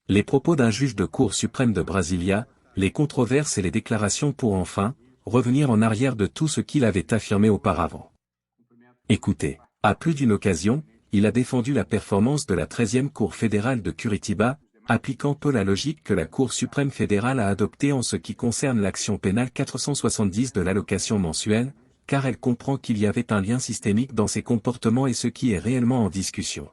Les propos d'un juge de Cour suprême de Brasilia, les controverses et les déclarations pour enfin, revenir en arrière de tout ce qu'il avait affirmé auparavant. Écoutez, à plus d'une occasion, il a défendu la performance de la 13e Cour fédérale de Curitiba, appliquant peu la logique que la Cour suprême fédérale a adoptée en ce qui concerne l'action pénale 470 de l'allocation mensuelle, car elle comprend qu'il y avait un lien systémique dans ses comportements et ce qui est réellement en discussion.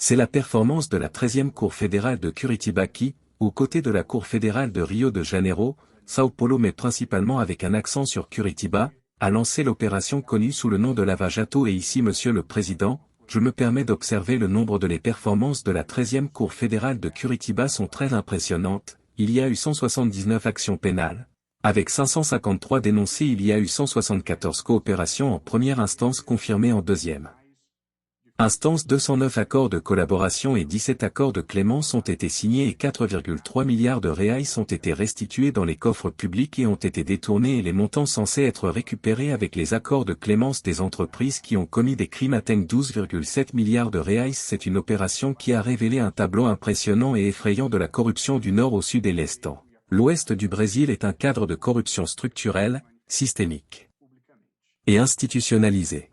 C'est la performance de la 13e Cour fédérale de Curitiba qui, aux côtés de la Cour fédérale de Rio de Janeiro, Sao Paulo mais principalement avec un accent sur Curitiba, a lancé l'opération connue sous le nom de Lava Jato et ici Monsieur le Président, je me permets d'observer le nombre de les performances de la 13e Cour fédérale de Curitiba sont très impressionnantes, il y a eu 179 actions pénales. Avec 553 dénoncés il y a eu 174 coopérations en première instance confirmées en deuxième instance 209 accords de collaboration et 17 accords de clémence ont été signés et 4,3 milliards de reais ont été restitués dans les coffres publics et ont été détournés et les montants censés être récupérés avec les accords de clémence des entreprises qui ont commis des crimes atteignent 12,7 milliards de reais. C'est une opération qui a révélé un tableau impressionnant et effrayant de la corruption du nord au sud et l'est. L'ouest du Brésil est un cadre de corruption structurelle, systémique et institutionnalisée.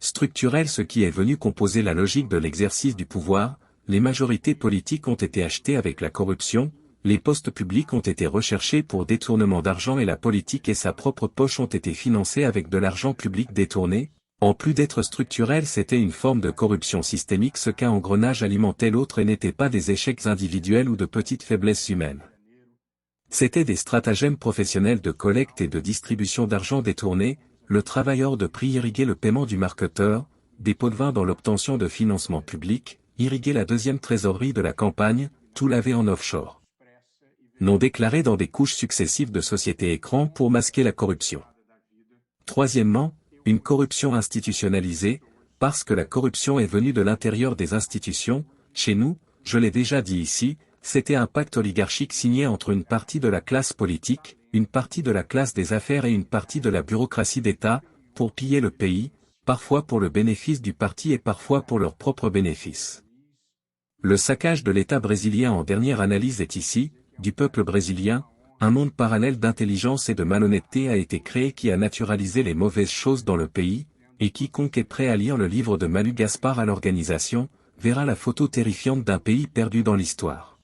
Structurel ce qui est venu composer la logique de l'exercice du pouvoir, les majorités politiques ont été achetées avec la corruption, les postes publics ont été recherchés pour détournement d'argent et la politique et sa propre poche ont été financés avec de l'argent public détourné. En plus d'être structurel c'était une forme de corruption systémique ce qu'un engrenage alimentait l'autre et n'était pas des échecs individuels ou de petites faiblesses humaines. C'était des stratagèmes professionnels de collecte et de distribution d'argent détourné, le travailleur de prix irriguer le paiement du marketeur, des pots de vin dans l'obtention de financements publics, irriguer la deuxième trésorerie de la campagne, tout laver en offshore. Non déclaré dans des couches successives de sociétés écrans pour masquer la corruption. Troisièmement, une corruption institutionnalisée, parce que la corruption est venue de l'intérieur des institutions, chez nous, je l'ai déjà dit ici, c'était un pacte oligarchique signé entre une partie de la classe politique, une partie de la classe des affaires et une partie de la bureaucratie d'État, pour piller le pays, parfois pour le bénéfice du parti et parfois pour leur propre bénéfice. Le saccage de l'État brésilien en dernière analyse est ici, du peuple brésilien, un monde parallèle d'intelligence et de malhonnêteté a été créé qui a naturalisé les mauvaises choses dans le pays, et quiconque est prêt à lire le livre de Manu Gaspar à l'organisation, verra la photo terrifiante d'un pays perdu dans l'histoire.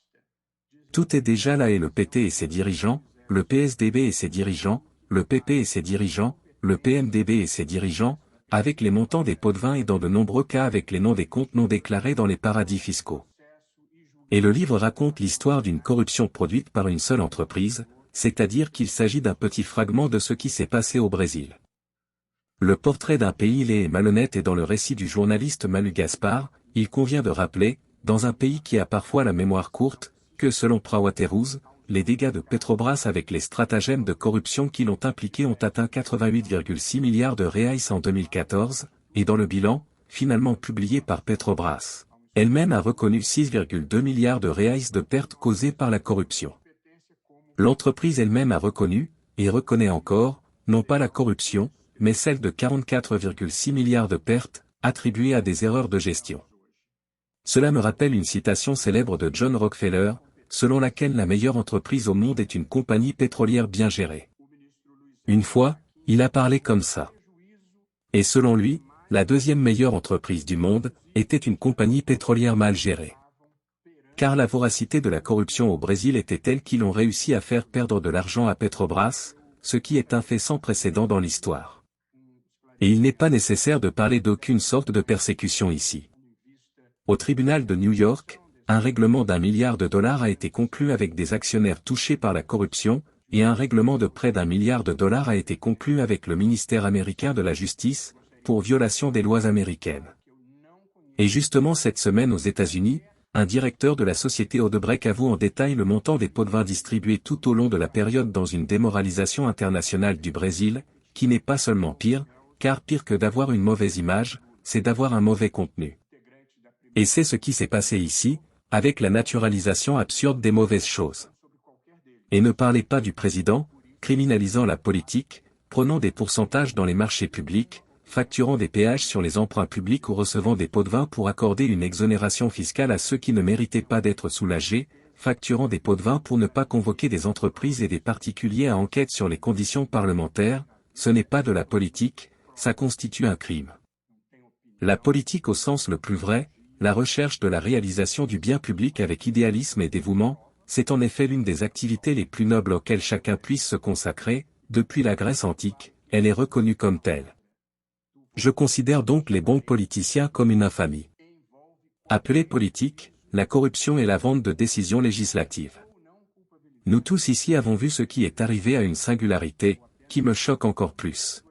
Tout est déjà là et le PT et ses dirigeants, le PSDB et ses dirigeants, le PP et ses dirigeants, le PMDB et ses dirigeants, avec les montants des pots de vin et dans de nombreux cas avec les noms des comptes non déclarés dans les paradis fiscaux. Et le livre raconte l'histoire d'une corruption produite par une seule entreprise, c'est-à-dire qu'il s'agit d'un petit fragment de ce qui s'est passé au Brésil. Le portrait d'un pays laid et malhonnête est dans le récit du journaliste Manu Gaspar, il convient de rappeler, dans un pays qui a parfois la mémoire courte, que selon Prawaterhouse, les dégâts de Petrobras avec les stratagèmes de corruption qui l'ont impliqué ont atteint 88,6 milliards de reais en 2014, et dans le bilan, finalement publié par Petrobras, elle-même a reconnu 6,2 milliards de reais de pertes causées par la corruption. L'entreprise elle-même a reconnu, et reconnaît encore, non pas la corruption, mais celle de 44,6 milliards de pertes, attribuées à des erreurs de gestion. Cela me rappelle une citation célèbre de John Rockefeller, selon laquelle la meilleure entreprise au monde est une compagnie pétrolière bien gérée. Une fois, il a parlé comme ça. Et selon lui, la deuxième meilleure entreprise du monde, était une compagnie pétrolière mal gérée. Car la voracité de la corruption au Brésil était telle qu'ils ont réussi à faire perdre de l'argent à Petrobras, ce qui est un fait sans précédent dans l'histoire. Et il n'est pas nécessaire de parler d'aucune sorte de persécution ici. Au tribunal de New York, un règlement d'1 milliard de dollars a été conclu avec des actionnaires touchés par la corruption, et un règlement de près d'1 milliard de dollars a été conclu avec le ministère américain de la Justice, pour violation des lois américaines. Et justement cette semaine aux États-Unis, un directeur de la société Odebrecht avoue en détail le montant des pots de vin distribués tout au long de la période dans une démoralisation internationale du Brésil, qui n'est pas seulement pire, car pire que d'avoir une mauvaise image, c'est d'avoir un mauvais contenu. Et c'est ce qui s'est passé ici, avec la naturalisation absurde des mauvaises choses. Et ne parlez pas du président, criminalisant la politique, prenant des pourcentages dans les marchés publics, facturant des péages sur les emprunts publics ou recevant des pots de vin pour accorder une exonération fiscale à ceux qui ne méritaient pas d'être soulagés, facturant des pots de vin pour ne pas convoquer des entreprises et des particuliers à enquête sur les conditions parlementaires, ce n'est pas de la politique, ça constitue un crime. La politique au sens le plus vrai, la recherche de la réalisation du bien public avec idéalisme et dévouement, c'est en effet l'une des activités les plus nobles auxquelles chacun puisse se consacrer, depuis la Grèce antique, elle est reconnue comme telle. Je considère donc les bons politiciens comme une infamie. Appelée politique, la corruption est la vente de décisions législatives. Nous tous ici avons vu ce qui est arrivé à une singularité, qui me choque encore plus.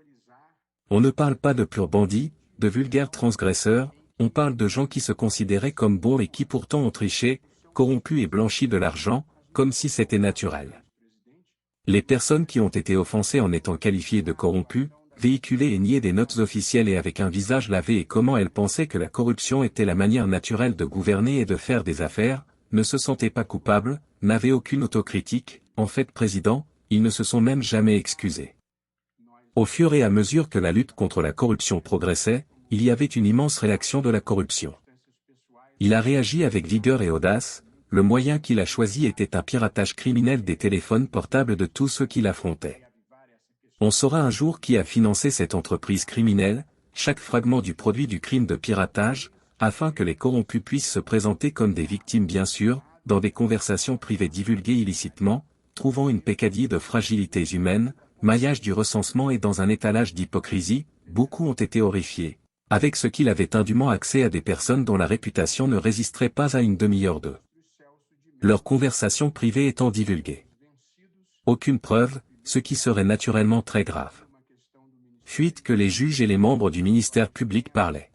On ne parle pas de purs bandits, de vulgaires transgresseurs, on parle de gens qui se considéraient comme bons et qui pourtant ont triché, corrompu et blanchi de l'argent, comme si c'était naturel. Les personnes qui ont été offensées en étant qualifiées de corrompues, véhiculées et niées des notes officielles et avec un visage lavé et comment elles pensaient que la corruption était la manière naturelle de gouverner et de faire des affaires, ne se sentaient pas coupables, n'avaient aucune autocritique, en fait président, ils ne se sont même jamais excusés. Au fur et à mesure que la lutte contre la corruption progressait, il y avait une immense réaction de la corruption. Il a réagi avec vigueur et audace, le moyen qu'il a choisi était un piratage criminel des téléphones portables de tous ceux qui l'affrontaient. On saura un jour qui a financé cette entreprise criminelle, chaque fragment du produit du crime de piratage, afin que les corrompus puissent se présenter comme des victimes bien sûr, dans des conversations privées divulguées illicitement, trouvant une peccadille de fragilités humaines, maillage du recensement et dans un étalage d'hypocrisie, beaucoup ont été horrifiés, avec ce qu'il avait indûment accès à des personnes dont la réputation ne résisterait pas à une demi-heure d'eux. Leur conversation privée étant divulguée. Aucune preuve, ce qui serait naturellement très grave. Fuite que les juges et les membres du ministère public parlaient.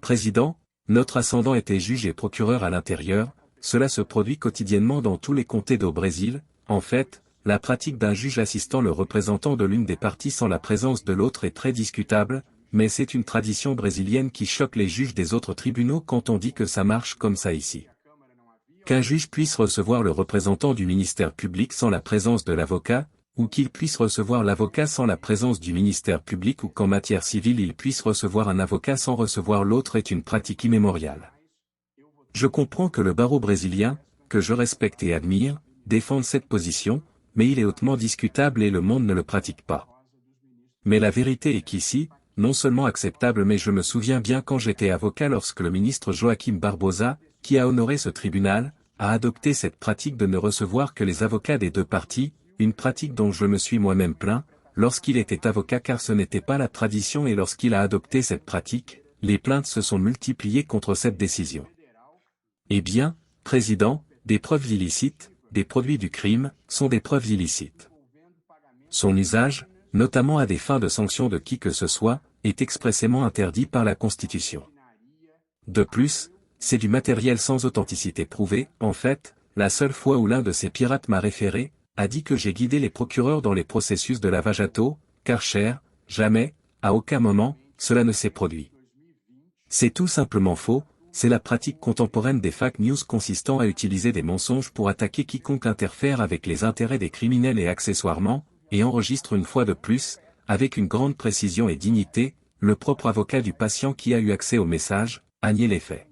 Président, notre ascendant était juge et procureur à l'intérieur, cela se produit quotidiennement dans tous les comtés au Brésil, en fait, la pratique d'un juge assistant le représentant de l'une des parties sans la présence de l'autre est très discutable, mais c'est une tradition brésilienne qui choque les juges des autres tribunaux quand on dit que ça marche comme ça ici. Qu'un juge puisse recevoir le représentant du ministère public sans la présence de l'avocat, ou qu'il puisse recevoir l'avocat sans la présence du ministère public ou qu'en matière civile il puisse recevoir un avocat sans recevoir l'autre est une pratique immémoriale. Je comprends que le barreau brésilien, que je respecte et admire, défende cette position, mais il est hautement discutable et le monde ne le pratique pas. Mais la vérité est qu'ici, non seulement acceptable mais je me souviens bien quand j'étais avocat lorsque le ministre Joaquim Barbosa, qui a honoré ce tribunal, a adopté cette pratique de ne recevoir que les avocats des deux parties, une pratique dont je me suis moi-même plaint, lorsqu'il était avocat car ce n'était pas la tradition et lorsqu'il a adopté cette pratique, les plaintes se sont multipliées contre cette décision. Eh bien, Président, des preuves illicites, des produits du crime, sont des preuves illicites. Son usage, notamment à des fins de sanction de qui que ce soit, est expressément interdit par la Constitution. De plus, c'est du matériel sans authenticité prouvée, en fait, la seule fois où l'un de ces pirates m'a référé, a dit que j'ai guidé les procureurs dans les processus de lavage à taux, Karcher, jamais, à aucun moment, cela ne s'est produit. C'est tout simplement faux, c'est la pratique contemporaine des fake news consistant à utiliser des mensonges pour attaquer quiconque interfère avec les intérêts des criminels et accessoirement, et enregistre une fois de plus, avec une grande précision et dignité, le propre avocat du patient qui a eu accès au message, a nié les faits.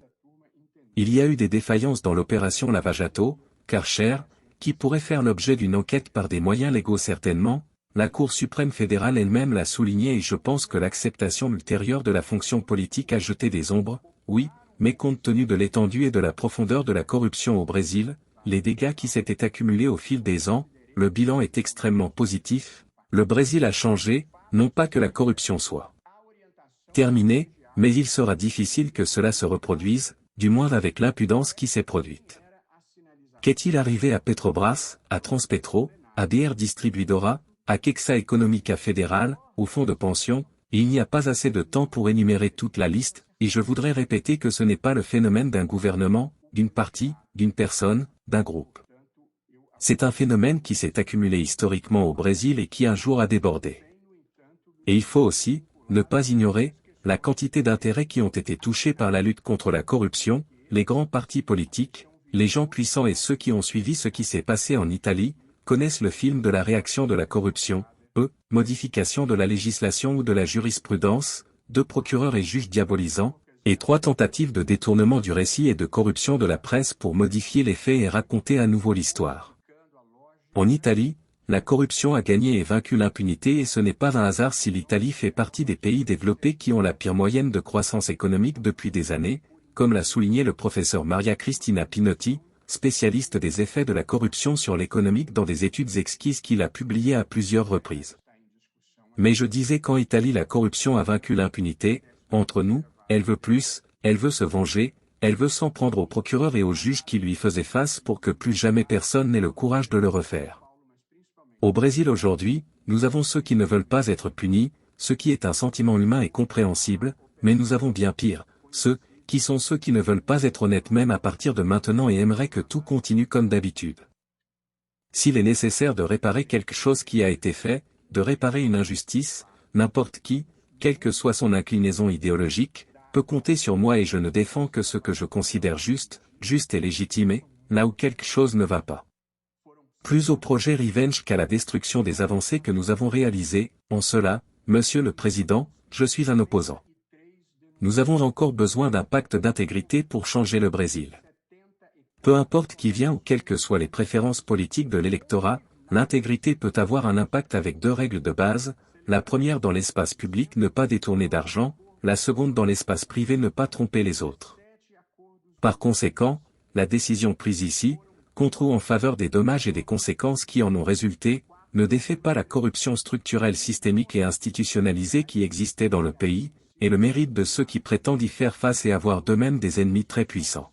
Il y a eu des défaillances dans l'opération lavage à taux, Karcher, qui pourrait faire l'objet d'une enquête par des moyens légaux certainement, la Cour suprême fédérale elle-même l'a souligné et je pense que l'acceptation ultérieure de la fonction politique a jeté des ombres, oui, mais compte tenu de l'étendue et de la profondeur de la corruption au Brésil, les dégâts qui s'étaient accumulés au fil des ans, le bilan est extrêmement positif, le Brésil a changé, non pas que la corruption soit terminée, mais il sera difficile que cela se reproduise, du moins avec l'impudence qui s'est produite. Qu'est-il arrivé à Petrobras, à Transpetro, à BR Distribuidora, à Caixa Econômica Federal, au fonds de pension, et il n'y a pas assez de temps pour énumérer toute la liste, et je voudrais répéter que ce n'est pas le phénomène d'un gouvernement, d'une partie, d'une personne, d'un groupe. C'est un phénomène qui s'est accumulé historiquement au Brésil et qui un jour a débordé. Et il faut aussi, ne pas ignorer, la quantité d'intérêts qui ont été touchés par la lutte contre la corruption, les grands partis politiques, les gens puissants et ceux qui ont suivi ce qui s'est passé en Italie, connaissent le film de la réaction de la corruption, Modification de la législation ou de la jurisprudence, 2 procureurs et juges diabolisants, et 3 tentatives de détournement du récit et de corruption de la presse pour modifier les faits et raconter à nouveau l'histoire. En Italie, la corruption a gagné et vaincu l'impunité et ce n'est pas un hasard si l'Italie fait partie des pays développés qui ont la pire moyenne de croissance économique depuis des années, comme l'a souligné le professeur Maria Cristina Pinotti, spécialiste des effets de la corruption sur l'économique dans des études exquises qu'il a publiées à plusieurs reprises. Mais je disais qu'en Italie la corruption a vaincu l'impunité, entre nous, elle veut plus, elle veut se venger, elle veut s'en prendre aux procureurs et aux juges qui lui faisaient face pour que plus jamais personne n'ait le courage de le refaire. Au Brésil aujourd'hui, nous avons ceux qui ne veulent pas être punis, ce qui est un sentiment humain et compréhensible, mais nous avons bien pire, ceux qui ne veulent pas être honnêtes même à partir de maintenant et aimeraient que tout continue comme d'habitude. S'il est nécessaire de réparer quelque chose qui a été fait, de réparer une injustice, n'importe qui, quelle que soit son inclinaison idéologique, peut compter sur moi et je ne défends que ce que je considère juste et légitimé, là où quelque chose ne va pas. Plus au projet Revenge qu'à la destruction des avancées que nous avons réalisées, en cela, Monsieur le Président, je suis un opposant. Nous avons encore besoin d'un pacte d'intégrité pour changer le Brésil. Peu importe qui vient ou quelles que soient les préférences politiques de l'électorat, l'intégrité peut avoir un impact avec 2 règles de base, la première dans l'espace public ne pas détourner d'argent, la seconde dans l'espace privé ne pas tromper les autres. Par conséquent, la décision prise ici, contre ou en faveur des dommages et des conséquences qui en ont résulté, ne défait pas la corruption structurelle systémique et institutionnalisée qui existait dans le pays, et le mérite de ceux qui prétendent y faire face et avoir d'eux-mêmes des ennemis très puissants.